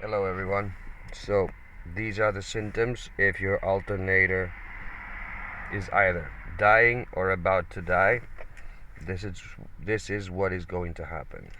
Hello everyone. So these are the symptoms if your alternator is either dying or about to die. This is what is going to happen.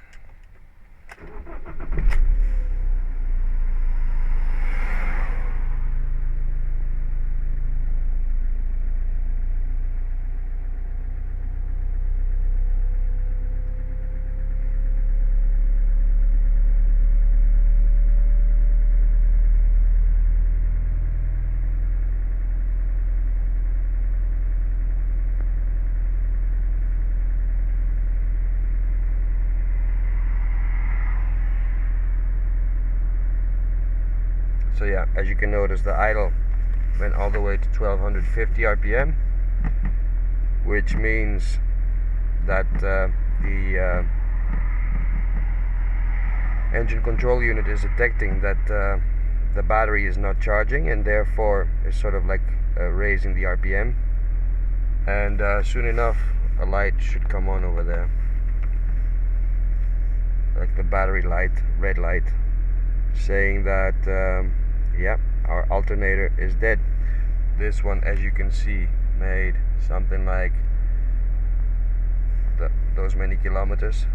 So yeah, as you can notice, the idle went all the way to 1250 RPM, which means that the engine control unit is detecting that the battery is not charging, and therefore is sort of like raising the RPM. And soon enough, a light should come on over there, like the battery light, red light, saying that yeah, our alternator is dead. This one, as you can see, made something like those many kilometers.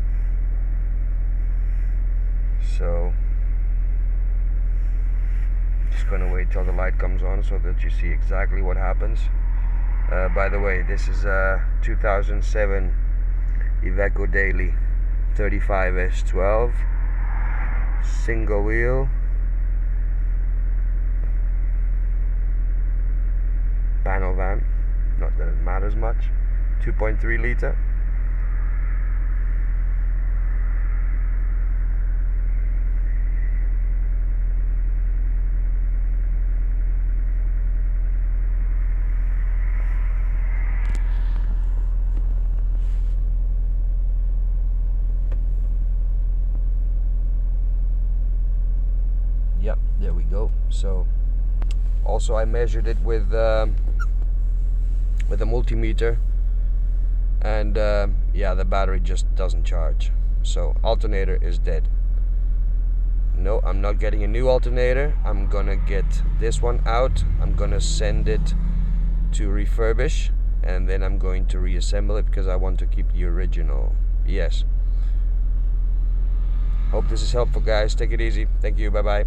So just gonna wait till the light comes on so that you see exactly what happens. By the way, this is a 2007 Iveco Daily 35S12 single wheel panel van. Not that it matters much. 2.3 liter. Yep, there we go. So also I measured it with a multimeter, and yeah, the battery just doesn't charge. So alternator is dead. No, I'm not getting a new alternator. I'm gonna get this one out. I'm gonna send it to refurbish, and then I'm going to reassemble it because I want to keep the original. Yes. Hope this is helpful, guys. Take it easy. Thank you. Bye bye.